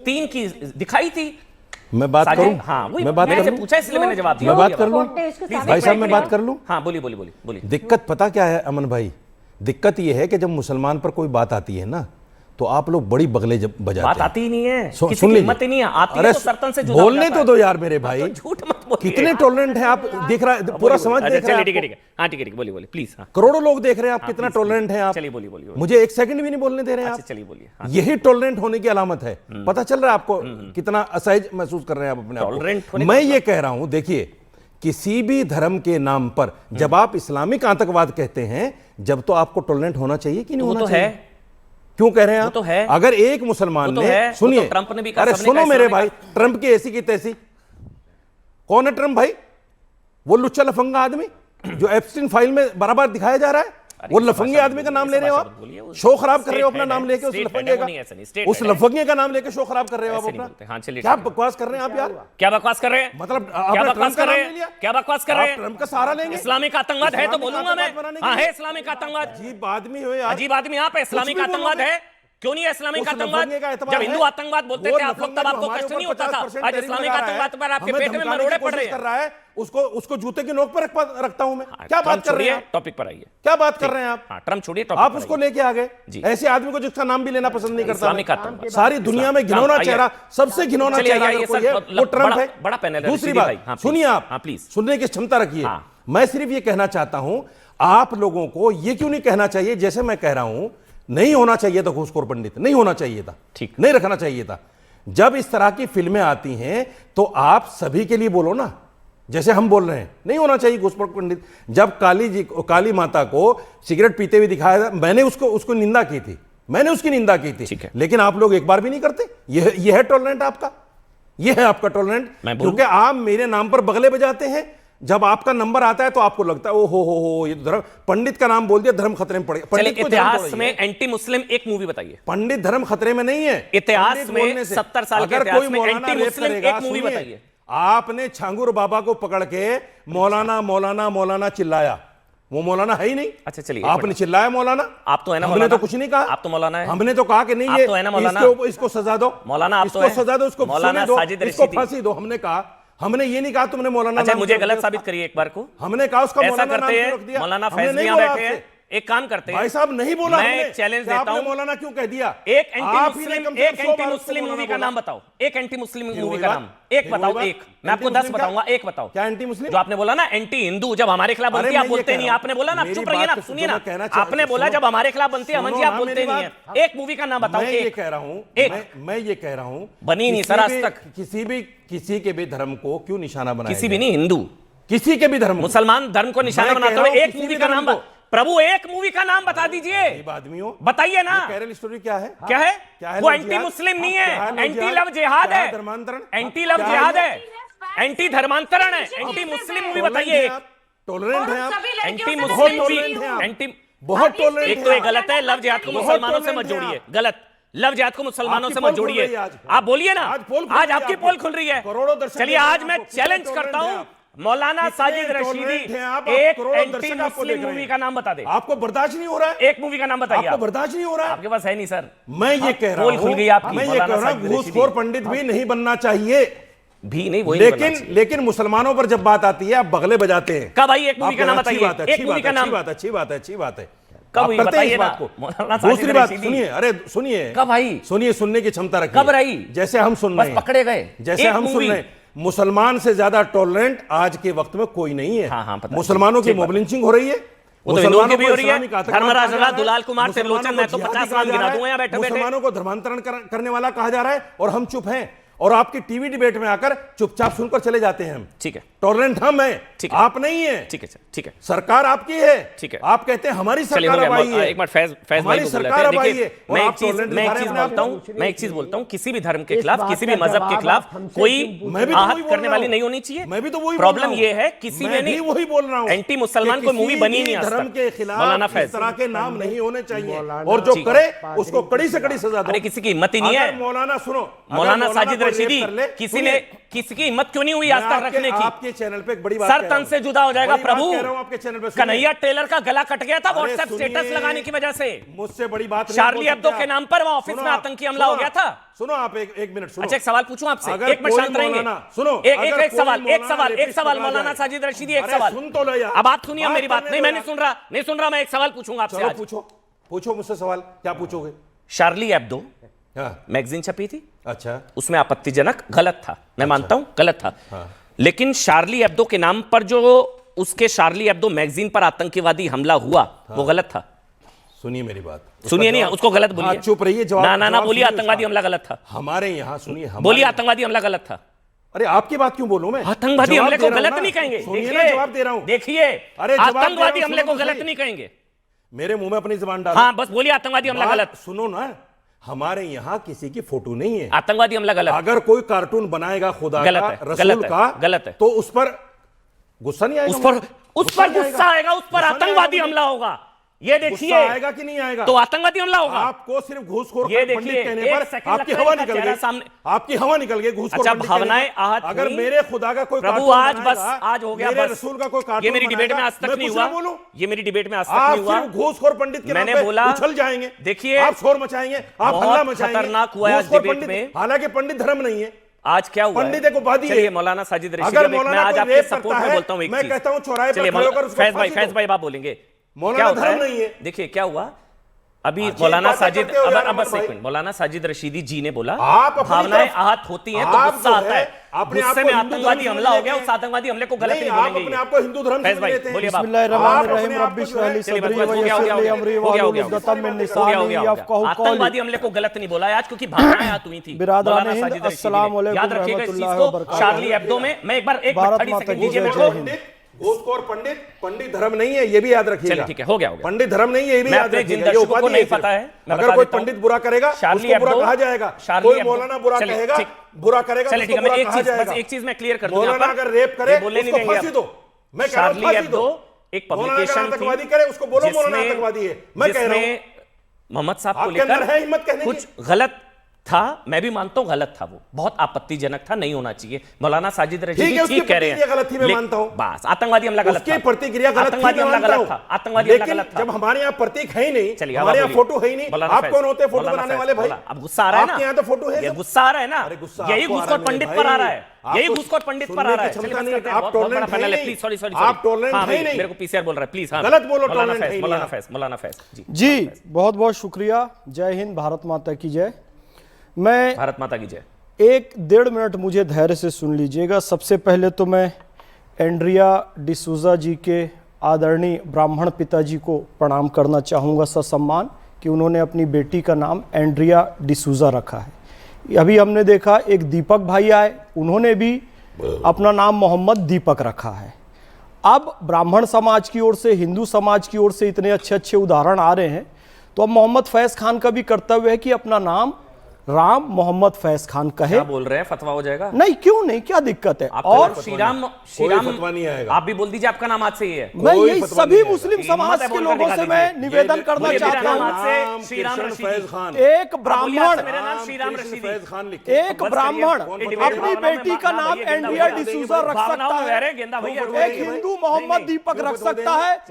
3 की दिखाई थी। मैं बात करूं? हाँ, मैं बात मेरे से करूं? पूछा इसलिए मैंने जवाब दिया। मैं बात कर लूं? भाई साहब मैं बात कर लूं? हाँ बोलिए बोलिए बोलिए बोलिए। दिक्कत पता क्या है अमन भाई? दिक्कत यह है कि जब मुसलमान पर कोई बात आती है ना तो आप लोग बड़ी बगले बजाते बात हैं। आती ही नहीं है, किसी सुन की लीजिए। हिम्मत ही नहीं है, आती है अरे तो सर्तन से जुदा हो बोलने जाता तो है। दो यार मेरे भाई, तो झूठ मत बोलिए। कितने टॉलरेंट हैं आप, देख रहा है पूरा समाज देख रहा है ठीक है आपको। ठीक है, हाँ ठीक है बोलिए बोलिए प्लीज। हाँ करोड़ों लोग देख रहे हैं आप, कितना प्लीज, टॉलरेंट हैं आप। चलिए बोलिए बोलिए। मुझे एक सेकंड भी नहीं बोलने दे रहे हैं आप। चलिए बोलिए। हाँ, यही टॉलरेंट होने की अलामत है। पता चल रहा है आपको कितना असहज महसूस कर रहे हैं आप अपने टॉलरेंट आप होने को। मैं ये कह रहा हूं, देखिए किसी भी धर्म के नाम पर जब आप इस्लामिक आतंकवाद कहते हैं, जब तो आपको टॉलरेंट होना चाहिए कि नहीं होना चाहिए? है क्यों कह रहे हैं आप? तो है। अगर एक मुसलमान तो ने है, सुनिए, तो ट्रंप ने भी कहा, अरे सबने सुनो कहा, मेरे इस्लाम भाई, ट्रंप की ऐसी की तैसी। कौन है ट्रंप भाई? वो लुच्चा लफंगा आदमी जो एप्स्टीन फाइल में बराबर दिखाया जा रहा है। वो लफंगे आदमी का नाम ले रहे हो आप, शो खराब कर रहे हो अपना नाम लेके उस लफंगे का, उस लफंगे का नाम लेके शो खराब कर रहे हो आप अपना। क्या बकवास कर रहे हैं आप यार? क्या बकवास कर रहे हैं? मतलब क्या बकवास कर रहे हैं? क्या बकवास कर रहे हैं? ट्रंप का सहारा लेंगे? इस्लामिक आतंकवाद है तो बोलूंगा मैं। हाँ है इस्लामिक आतंकवाद। अजीब आदमी हो यार, अजीब आदमी आप है। इस्लामिक कुछ भी आतंकवाद बोलोगे। है, क्यों नहीं है इस्लामिक उस आतंकवाद? लफंगे का एतबार जब है। हिंदू आतंकवाद बोलते वो थे आप लोग, तब लफंगा आपको जो कष्ट नहीं हमारे होता था। 50% आज टैरिफ इस्लामिक लगा रहा है, आतंकवाद पर आपके हमें पेट में धमकाने मरोड़े की पड़ रहे कोशिश कर हैं। रहा है, उसको जूते की नोक पर रखता हूं मैं। क्या बात कर रहे हैं आप? टॉपिक पर आइए। क्या बात कर रहे हैं आप? ट्रम्प छोड़िए, आप उसको लेके आ गए, ऐसे आदमी को जिसका नाम भी लेना पसंद नहीं करता इस्लामिक मैं। आतंकवाद। सारी दुनिया में घिनौना चेहरा, सबसे घिनौना चलिए, चेहरा आइए, अगर कोई सर, है वो ट्रंप है। बड़ा पैनल है, दूसरी रशीदी भाई, बात हाँ, सुनिए प्लीज। आप, हाँ, प्लीज। सुनने की क्षमता रखिए। हाँ। मैं सिर्फ ये कहना चाहता हूं, आप लोगों को ये क्यों नहीं कहना चाहिए जैसे मैं कह रहा हूं, नहीं होना चाहिए था घूसखोर पंडित, नहीं होना चाहिए था, ठीक, नहीं रखना चाहिए था। जब इस तरह की फिल्में आती हैं तो आप सभी के लिए बोलो ना, जैसे हम बोल रहे हैं नहीं होना चाहिए घूसखोर पंडित। जब काली माता को सिगरेट पीते हुए दिखाया था, मैंने उसको निंदा की थी, मैंने उसकी निंदा की थी, लेकिन आप लोग एक बार भी नहीं करते। यह है टॉलरेंट आपका, यह है आपका टॉलरेंट, क्योंकि आप मेरे नाम पर बगले बजाते हैं। जब आपका नंबर आता है तो आपको लगता है ओ हो ये धर्म, पंडित का नाम बोल दिया, धर्म खतरे में पड़ गया। पंडित को इतिहास में एंटी मुस्लिम एक मूवी बताइए। पंडित धर्म खतरे में नहीं है इतिहास में, 70 साल के इतिहास में एंटी मुस्लिम एक मूवी बताइए। आपने छांगुर बाबा को पकड़ के मौलाना मौलाना मौलाना चिल्लाया, वो मौलाना है ही नहीं। अच्छा चलिए, आपने चिल्लाया मौलाना, आप तो है ना, हमने तो कुछ नहीं कहा। आप तो मौलाना है। हमने तो कहा कि नहीं ये तो है ना मौलाना, इसको सजा दो मौलाना, आप इसको सजा दो, इसको मौलाना साजिद इसको रशीदी। फांसी दो। हमने कहा, हमने ये नहीं कहा तुमने मौलाना। अच्छा मुझे गलत साबित करिए एक बार को। हमने कहा उसका ऐसा मौलाना करते नाम क्यों हैं, रख दिया? मौलाना हमने फैज नहीं यहाँ बोला बैठे हैं, आपसे। एक काम करते हैं, भाई साहब नहीं बोला मैं हमने। एक चैलेंज क्या देता आपने हूं, मौलाना क्यों कह दिया? एक एंटी मुस्लिम मूवी का नाम बताओ, एक एंटी मुस्लिम मूवी का नाम एक बताओ, एक। मैं आपको 10 बताऊंगा, एक बताओ। क्या एंटी मुस्लिम? जो आपने बोला ना एंटी हिंदू, जब हमारे खिलाफ बनती है आप बोलते नहीं। आपने बोला ना, चुप रहिए ना, सुनिए ना, आपने बोला जब हमारे खिलाफ बनती है अमन जी आप बोलते नहीं है। एक मूवी का नाम बताओ। मैं ये कह रहा हूं, मैं ये कह रहा हूं, बनी नहीं सर आज तक। किसी के भी धर्म को क्यों निशाना बनाया? किसी भी नहीं, हिंदू किसी के भी धर्म, मुसलमान धर्म को निशाना बनाते हुए एक मूवी का नाम, प्रभु एक मूवी का नाम बता दीजिए। आदमियों बताइए ना, कैरल स्टोरी क्या है? क्या है? वो एंटी मुस्लिम नहीं है, एंटी लव जिहाद है, धर्मांतरण, एंटी लव जिहाद है, एंटी धर्मांतरण है, एंटी मुस्लिम मूवी बताइए। टॉलरेंट है आप, एंटी मुस्लिम मूवी, एंटी बहुत टॉलरेंट। एक तो ये गलत है, लव जिहाद को मुसलमानों से मत जोड़िए, गलत। लव जिहाद को मुसलमानों से मत जोड़िए। आप बोलिए ना, आज आपकी पोल खुल रही है। चलिए आज मैं चैलेंज करता हूं, मौलाना साजिद रशीदी एक एंटी मुस्लिम मूवी का नाम बता दे। आपको बर्दाश्त नहीं हो रहा है? एक मूवी का नाम बताइए। आपको बर्दाश्त नहीं हो रहा है? आपके पास है नहीं सर। मैं ये कह रहा हूं, खुल गई आपकी, मैं ये कह रहा हूं घूसखोर पंडित भी नहीं बनना चाहिए, भी नहीं वही लेकिन मुसलमानों पर जब बात आती है आप बगले बजाते हैं। कब आई? एक मूवी का नाम बताइए। एक मूवी का नाम, अच्छी बात है, अच्छी बात है। कब करते हैं इस बताइए बात को। ना। दूसरी बात सुनिए, अरे सुनिए, कब आई? सुनिए, सुनने की क्षमता रखिए। कब रही? जैसे हम सुन रहे हैं, पकड़े गए, जैसे हम सुन रहे हैं, मुसलमान से ज्यादा टॉलरेंट आज के वक्त में कोई नहीं है। मुसलमानों की मोब लिंचिंग हो रही है, मुसलमानों की भी हो रही है। धर्मराज दुलाल कुमार त्रिलोचन, मैं तो 50 नाम गिना दूंगा यहाँ बैठे बैठे। मुसलमानों को धर्मांतरण करने वाला कहा जा रहा है और हम चुप हैं, और आपकी टीवी डिबेट में आकर चुपचाप सुनकर चले जाते हैं हम। ठीक है, टॉलरेंट हम हैं, आप नहीं है। ठीक है, ठीक है, सरकार आपकी है। ठीक है, आप कहते हैं हमारी सरकार अब आई है। एक बार फैज भाई को सरकार अब आई है। मैं एक चीज बोलता हूं, किसी भी धर्म के खिलाफ, किसी भी मजहब के खिलाफ कोई आहत करने वाली नहीं होनी चाहिए। मैं भी तो वही प्रॉब्लम ये है, किसी में नहीं, वही बोल रहा हूं, एंटी मुसलमान कोई मूवी बनी नहीं। धर्म के खिलाफ मौलाना इस फैज तरह के नाम नहीं होने चाहिए, और जो करे उसको कड़ी से कड़ी सजा दो। अरे किसी की हिम्मत ही नहीं है। मौलाना सुनो, मौलाना साजिद रशीदी, किसी ने किसकी हिम्मत क्यों नहीं हुई आज तक रखने की? आपके चैनल पे एक बड़ी बात सर तन से जुदा हो जाएगा प्रभु। कह रहा हूं आपके चैनल पे, सुनिए। कन्हैया टेलर का गला कट गया था अरे व्हाट्सएप सुनिए, स्टेटस लगाने की वजह से। मुझसे बड़ी बात नहीं शार्ली बोल एब्दो सकते के आप। नाम पर वहां ऑफिस सुनो में आप, आतंकी हमला सुनो हो गया आप, था। सुनो आप एक मिनट सुनो। अच्छा एक सवाल पूछूं आपसे, अगर एक मिनट कोई शांत रहेंगे। मौलाना, सुनो, एक अगर एक कोई सवाल मौलाना एक सवाल रेपिस्ट मौलाना पकड़ा साजिद रशीदी, एक अरे सवाल सुन तो लो यार। अब आप सुनिए मेरी बात। करने नहीं दो मैं यार। नहीं सुन रहा, मैं एक सवाल पूछूंगा आपसे चलो आज। पूछो मुझसे सवाल, क्या पूछोगे? शार्ली एब्दो हाँ, मैगजीन छपी थी, अच्छा, उसमें आपत्तिजनक गलत था, मैं मानता हूं गलत था। हाँ। लेकिन शार्ली एब्दो के नाम पर जो उसके शार्ली एब्दो मैगजीन पर आतंकवादी हमला हुआ वो गलत था। सुनिए मेरी बात, सुनिए नहीं, उसको गलत बोलिए। हाँ, चुप रहिए, जवाब ना जवाब बोलिए सुनिए आतंकवादी उसका। हमला गलत था। हमारे यहाँ सुनिए, बोलिए आतंकवादी हमला गलत था। अरे आपकी बात क्यों बोलूं मैं? आतंकवादी जवाब हमले दे को रहा हूं गलत ना। नहीं कहेंगे। सुनिए ना, जवाब दे रहा हूं। देखिए अरे जवाब दे रहा हूं, आतंकवादी हमले को सुनो तो गलत सही। नहीं कहेंगे। मेरे मुंह में अपनी जुबान डालो। हाँ बस बोलिए आतंकवादी हमला बात गलत। सुनो ना, हमारे यहाँ किसी की फोटो नहीं है। आतंकवादी हमला गलत। अगर कोई कार्टून बनाएगा खुदा गलत का, है, रसूल गलत है, का, गलत है। तो उस पर गुस्सा नहीं आएगा? उस पर नहीं गुस्सा आएगा, उस पर गुस्सा नहीं आतंकवादी आएगा हमला होगा। ये गुस्सा देखिए आएगा कि नहीं आएगा? तो आतंकवादी हमला होगा। आपको सिर्फ घूसखोर ये पंडित देखिए, कहने एक पर सेकंड आपकी लगता है हवा इनका निकल चेहरा गई। सामने। आपकी हवा निकल गई घूसखोर अच्छा, पंडित कहने भावनाएं पर। आहत अगर हुई। मेरे खुदा का कोई प्रभु कार्टून आज बस बनाएगा, आज हो गया मेरे बस। रसूल का कोई कार्टून ये मेरी डिबेट में बनाएगा, आज तक मैं नहीं कुछ हुआ। ना बोलूं? ये मेरी डिबेट में आज तक आप नहीं हुआ। सिर्फ घूसखोर पंडित के नाम मैंने पे बोला, उछल जाएंगे। देखिए, आप शोर मचाएंगे, आप बहुत हल्ला मचाएंगे। खतरनाक हुआ है आज घूसखोर डिबेट पंडित, में। हालांकि पंडित धर्म नहीं है, आज क्या हुआ पंडित है? एक उपाधि है। चलिए मौलाना साजिद रशीदी, अगर मैं मौलाना आज कोई आपके रेप सपोर्ट करता में है, बोलता हूं एक मैं चीज। कहता हूं चौराहे पर चलिए खड़े होकर उसको फैज फांसी दो। भाई आप बोलेंगे मौलाना क्या होता धर्म नहीं है। देखिए क्या हुआ अभी अजीब मौलाना बातें साजिद, करते हो यार अब बस अमर एक भाई। मिनट, मौलाना साजिद रशीदी जी ने बोला आप अपनी भावनाएं तरफ- आहत होती हैं तो आप गुस्सा जो आता है, अपने आप गुस्से को में हिंदू आतंकवादी धर्म हमला हो समझ गया, लेते उस हैं। आतंकवादी हमले को गलत नहीं आप बोलेंगे। अपने आप को हिंदू धर्म फैज समझ भाई लेते हैं। बोलिए बाप। बिस्मिल्लाहिर्रहमानिर्रहीम आप रब्बी अपने इश्रह ली आप को सदरी जो है- व यस्सिर ली अमरी वाहलुल उक़दतम मिन लिसानी यफ़क़हू क़ौली। आतंकवादी हमले को गलत नहीं बोला है आज, क्योंकि भावनाएं आहत हुई थी। बिरादरान मौलाना हिंद, साजिद रशीदी अस्सलाम ने। वालेकुम याद रखिएगा इस चीज रहमतुल्लाहि को। व बरकातहू। शार्ली एब्दो में मैं एक बार भारत 30 माता सेकंड की दीजिए जय, मेरे जय को। हिंद। घूसखोर पंडित धर्म नहीं है, ये भी याद रखिएगा। चलिए ठीक है, हो गया पंडित धर्म नहीं है, ये भी मैं याद अपने जिन रखिएगा। ये दर्शकों को उपाधि नहीं है सिर्फ। पता है, मैं अगर बता कोई देता हूं। पंडित बुरा करेगा शार्ली उसको बुरा एब्दो- कहा जाएगा, शार्ली कोई एब्दो- मौलाना बुरा चलिए, कहेगा, ठीक। बुरा करेगा चलिए उसको ठीक है, मैं बुरा एक कहा चीज जाएगा। बस एक चीज मैं क्लियर कर दूं मौलाना यहाँ पर। अगर रेप करे ये बोलने नहीं उसको देंगे फांसी आप। दो। मैं कह रहा हूं शार्ली फांसी एब्दो दो। एक मौलाना अगर पब्लिकेशन आतंकवादी करे उसको बोलो मौलाना आतंकवादी है। मैं कह रहा हूं मोहम्मद साहब को आपके अंदर लेकर है हिम्मत कहने की? कुछ गलत था, मैं भी मानता हूं गलत था, वो बहुत आपत्तिजनक था, नहीं होना चाहिए। मौलाना साजिद रशीदी ठीक है, उसकी ठीक कह रहे हैं, प्रतिक्रिया गलत थी, मैं लेकिन- मानता हूं। बस आतंकवादी हमला गलत उसकी था, प्रतिक्रिया गलत थी, आतंकवादी मैं हमला मानता गलत हूं। था, आतंकवादी हमला लेकिन गलत था। जब हमारे यहाँ प्रतीक है ही नहीं, चलिए, हमारे यहाँ अब फोटो है ही नहीं, मौलाना आप फैज, कौन होते हैं फोटो मौलाना बनाने फैज, वाले भाई? मौलाना- अब गुस्सा आ रहा है ना, आपके यहाँ तो फोटो है ये सब। गुस्सा आ रहा है ना, अरे गुस्सा यही आपको आ घूसखोर रहा है पंडित मेरे पर आ भाई। रहा है, यही आपको घूसखोर पंडित पर सुनने आ रहा की है। क्षमता चलिए, नहीं है, बस करते हैं, आप बहुत बड़ा टॉलरेंट पैनल है है, नहीं। प्लीज, सॉरी आप टॉलरेंट हाँ है भाई, नहीं। मेरे को पीसीआर बोल रहा है, प्लीज। हाँ गलत बोलो, मौलाना टॉलरेंट है फैज, ही मौलाना नहीं। फैज, मौलाना फैज जी। जी बहुत बहुत शुक्रिया। जय हिंद, भारत माता की जय। मैं भारत माता की जय। 1-1.5 मिनट मुझे धैर्य से सुन लीजिएगा। सबसे पहले तो मैं एंड्रिया डिसूजा जी के आदरणीय ब्राह्मण पिताजी को प्रणाम करना चाहूँगा ससम्मान, कि उन्होंने अपनी बेटी का नाम एंड्रिया डिसूजा रखा है। अभी हमने देखा एक दीपक भाई आए, उन्होंने भी अपना नाम मोहम्मद दीपक रखा है। अब ब्राह्मण समाज की ओर से, हिंदू समाज की ओर से इतने अच्छे अच्छे उदाहरण आ रहे हैं, तो अब मोहम्मद फैज़ खान का भी कर्तव्य है कि अपना नाम राम मोहम्मद फैज़ खान कहे। क्या बोल रहे हैं, फतवा हो जाएगा? नहीं, क्यों नहीं, क्या दिक्कत है? और श्रीराम फतवा नहीं आएगा। आप भी बोल दीजिए, आपका नाम आज से ही है। मैं कोई यही फतवा सभी नहीं आएगा। मुस्लिम हिम्मत समाज है के बोलकर लोगों दिखा से मैं दीजिए। निवेदन करना बोलिए, मेरा चाहता नाम हूं, आज से श्रीराम कृष्ण रशीदी। फैज खान। एक बोलिए, ब्राह्मण आज से मेरा नाम श्रीराम रशीदी। फैज खान लिखे। एक बस ब्राह्मण करिए। अपनी बेटी का नाम एंड्रिया डिसूजा रख सकता है, गेंदा भैया, एक हिंदू मोहम्मद दीपक रख सकता है,